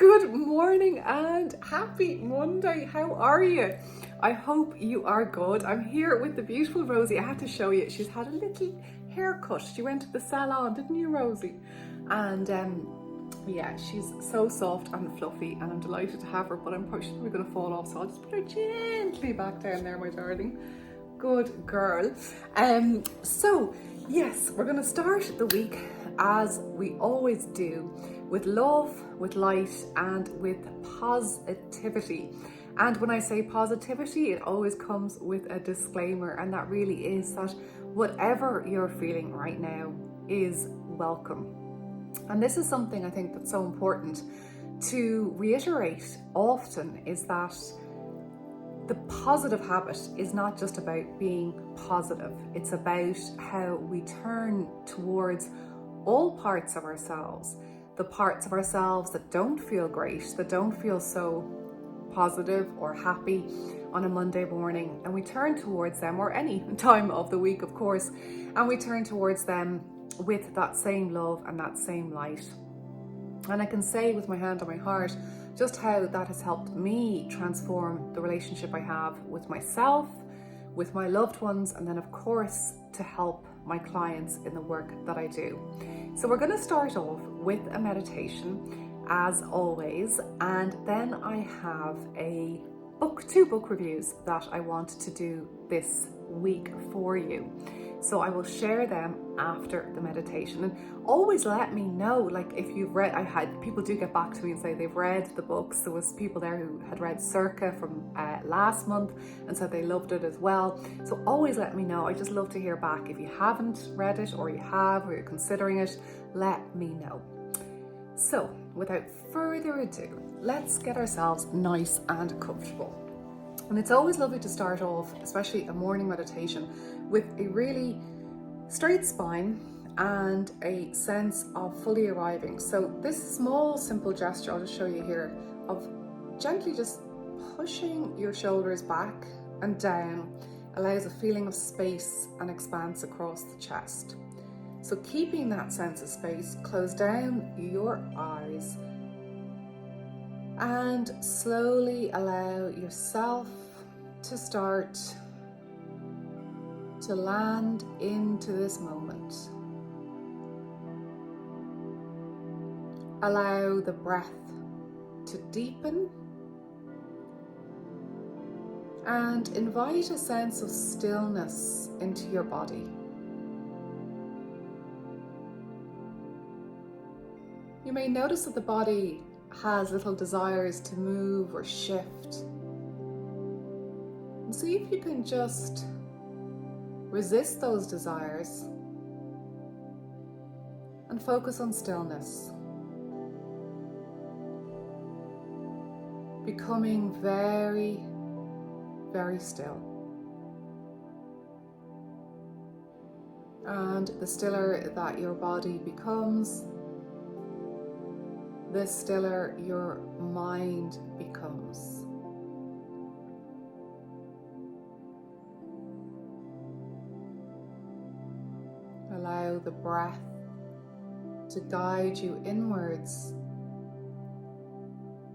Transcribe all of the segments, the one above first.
Good morning and happy Monday. How are you? I hope you are good. I'm here with the beautiful Rosie. I had to show you. She's had a little haircut. She went to the salon, didn't you, Rosie? And yeah, she's so soft and fluffy, and I'm delighted to have her, but I'm probably going to fall off, so I'll just put her gently back down there, my darling. Good girl. So yes, we're going to start the week as we always do, with love, with light, and with positivity. And when I say positivity, it always comes with a disclaimer, and that really is that whatever you're feeling right now is welcome. And this is something I think that's so important to reiterate often, is that the positive habit is not just about being positive. It's about how we turn towards all parts of ourselves, the parts of ourselves that don't feel great, that don't feel so positive or happy on a Monday morning, and we turn towards them, or any time of the week, of course, and we turn towards them with that same love and that same light. And I can say with my hand on my heart just how that has helped me transform the relationship I have with myself, with my loved ones, and then of course to help my clients in the work that I do. So we're going to start off with a meditation as always, and then I have two book reviews that I want to do this week for you. So I will share them after the meditation, and always let me know, like, if you've read. People do get back to me and say they've read the books. There was people there who had read Circa from last month and said they loved it as well. So always let me know. I just love to hear back. If you haven't read it, or you have, or you're considering it, let me know. So without further ado, let's get ourselves nice and comfortable. And it's always lovely to start off, especially a morning meditation, with a really straight spine and a sense of fully arriving. So this small, simple gesture, I'll just show you here, of gently just pushing your shoulders back and down allows a feeling of space and expanse across the chest. So keeping that sense of space, close down your eyes and slowly allow yourself to start to land into this moment. Allow the breath to deepen and invite a sense of stillness into your body. You may notice that the body has little desires to move or shift. And see if you can just resist those desires and focus on stillness. Becoming very, very still. And the stiller that your body becomes, the stiller your mind becomes. Allow the breath to guide you inwards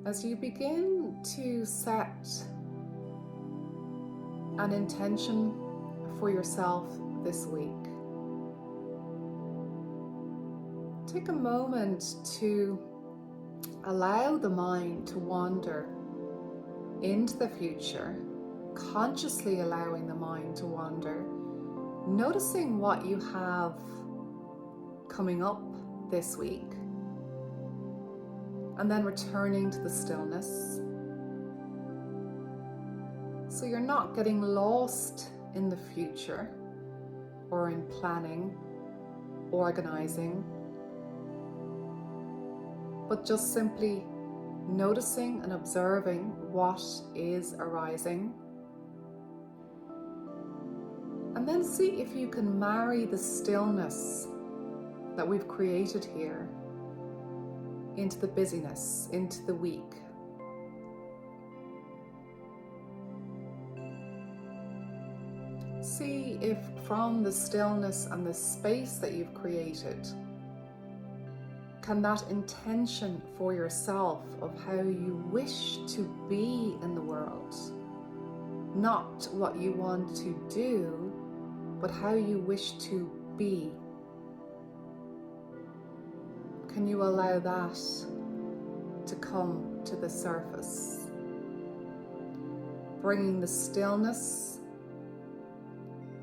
as you begin to set an intention for yourself this week. Take a moment to allow the mind to wander into the future, consciously allowing the mind to wander, noticing what you have coming up this week, and then returning to the stillness. So you're not getting lost in the future or in planning, organizing, but just simply noticing and observing what is arising. And then see if you can marry the stillness that we've created here into the busyness, into the week. See if from the stillness and the space that you've created, can that intention for yourself of how you wish to be in the world, not what you want to do, but how you wish to be, can you allow that to come to the surface, bringing the stillness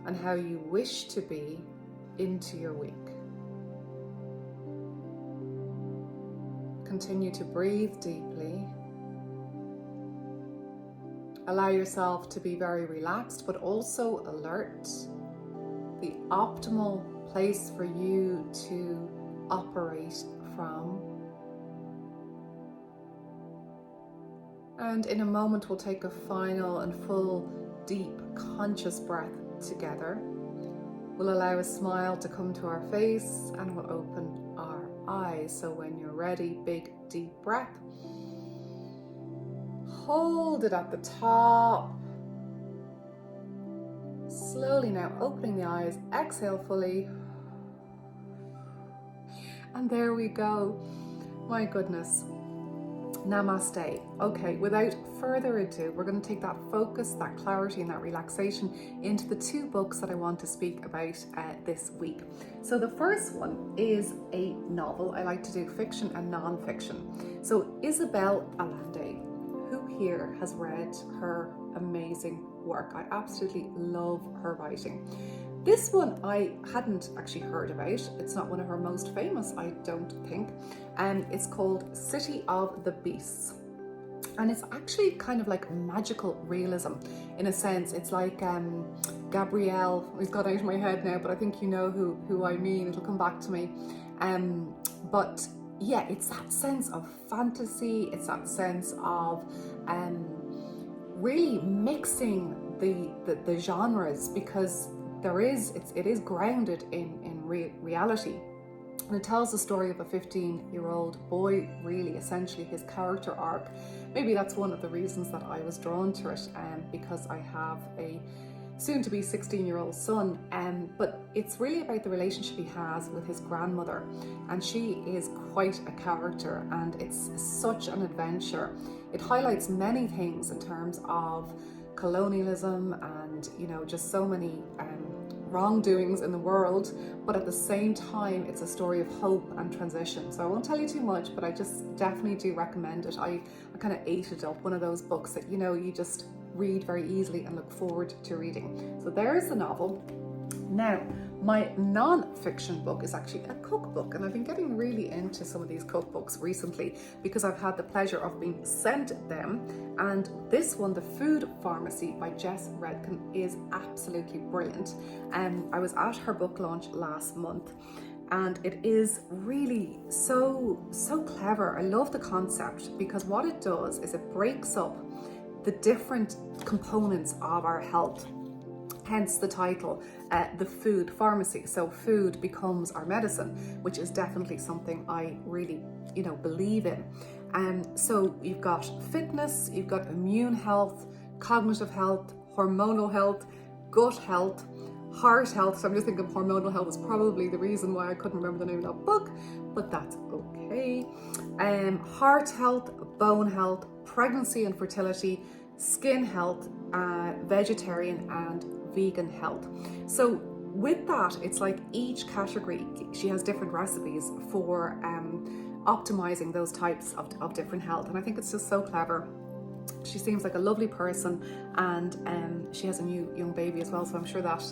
and how you wish to be into your week. Continue to breathe deeply. Allow yourself to be very relaxed, but also alert. The optimal place for you to operate from. And in a moment, we'll take a final and full, deep, conscious breath together. We'll allow a smile to come to our face and we'll open our eyes. So when you're ready, big, deep breath. Hold it at the top. Slowly now opening the eyes, exhale fully. And there we go. My goodness. Namaste. Okay, without further ado, we're going to take that focus, that clarity and that relaxation into the two books that I want to speak about this week. So the first one is a novel. I like to do fiction and non-fiction. So Isabel Allende, who here has read her amazing work? I absolutely love her writing. This one I hadn't actually heard about. It's not one of her most famous, I don't think. And it's called City of the Beasts. And it's actually kind of like magical realism in a sense. It's like Gabrielle, who's got out of my head now, but I think you know who I mean. It'll come back to me. But yeah, it's that sense of fantasy. It's that sense of really mixing the genres, because it is grounded in reality. And it tells the story of a 15-year-old boy, really, essentially his character arc. Maybe that's one of the reasons that I was drawn to it, because I have a soon-to-be 16-year-old son. But it's really about the relationship he has with his grandmother. And she is quite a character, and it's such an adventure. It highlights many things in terms of colonialism and, just so many wrongdoings in the world, but at the same time it's a story of hope and transition. So I won't tell you too much, but I just definitely do recommend it. I kind of ate it up, one of those books that you just read very easily and look forward to reading. So there's the novel. Now, my non-fiction book is actually a cookbook, and I've been getting really into some of these cookbooks recently because I've had the pleasure of being sent them. And this one, The Food Pharmacy by Jess Redkin, is absolutely brilliant. I was at her book launch last month, and it is really so clever. I love the concept, because what it does is it breaks up the different components of our health. Hence the title, The Food Pharmacy. So food becomes our medicine, which is definitely something I really, believe in. So you've got fitness, you've got immune health, cognitive health, hormonal health, gut health, heart health. So I'm just thinking hormonal health is probably the reason why I couldn't remember the name of that book, but that's okay. Heart health, bone health, pregnancy and fertility, skin health, vegetarian and vegan health. So with that, it's like each category, she has different recipes for optimizing those types of different health. And I think it's just so clever. She seems like a lovely person, and she has a new young baby as well. So I'm sure that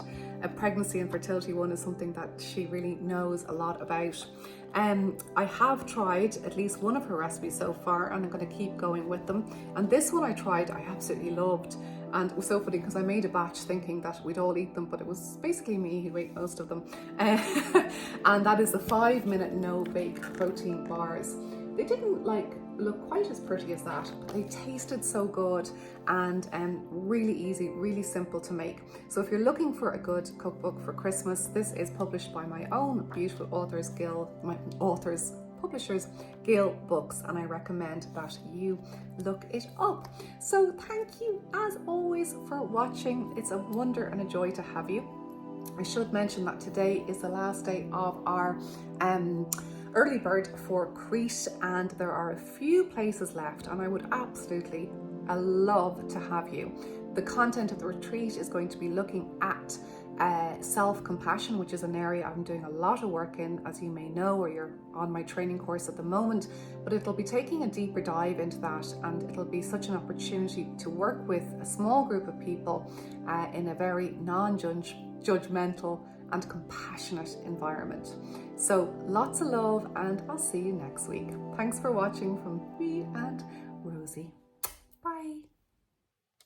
a pregnancy and fertility one is something that she really knows a lot about. I have tried at least one of her recipes so far, and I'm going to keep going with them. And this one I tried, I absolutely loved. And it was so funny because I made a batch thinking that we'd all eat them, but it was basically me who ate most of them. And that is the 5-minute no-bake protein bars. They didn't look quite as pretty as that, but they tasted so good, and really easy, really simple to make. So if you're looking for a good cookbook for Christmas, this is published by my own beautiful Publishers Guild books, and I recommend that you look it up. So thank you as always for watching. It's a wonder and a joy to have you. I should mention that today is the last day of our early bird for Crete, and there are a few places left, and I would absolutely love to have you. The content of the retreat is going to be looking at self-compassion, which is an area I'm doing a lot of work in, as you may know, or you're on my training course at the moment, but it'll be taking a deeper dive into that, and it'll be such an opportunity to work with a small group of people in a very non-judgmental and compassionate environment. So lots of love, and I'll see you next week. Thanks for watching from me and Rosie.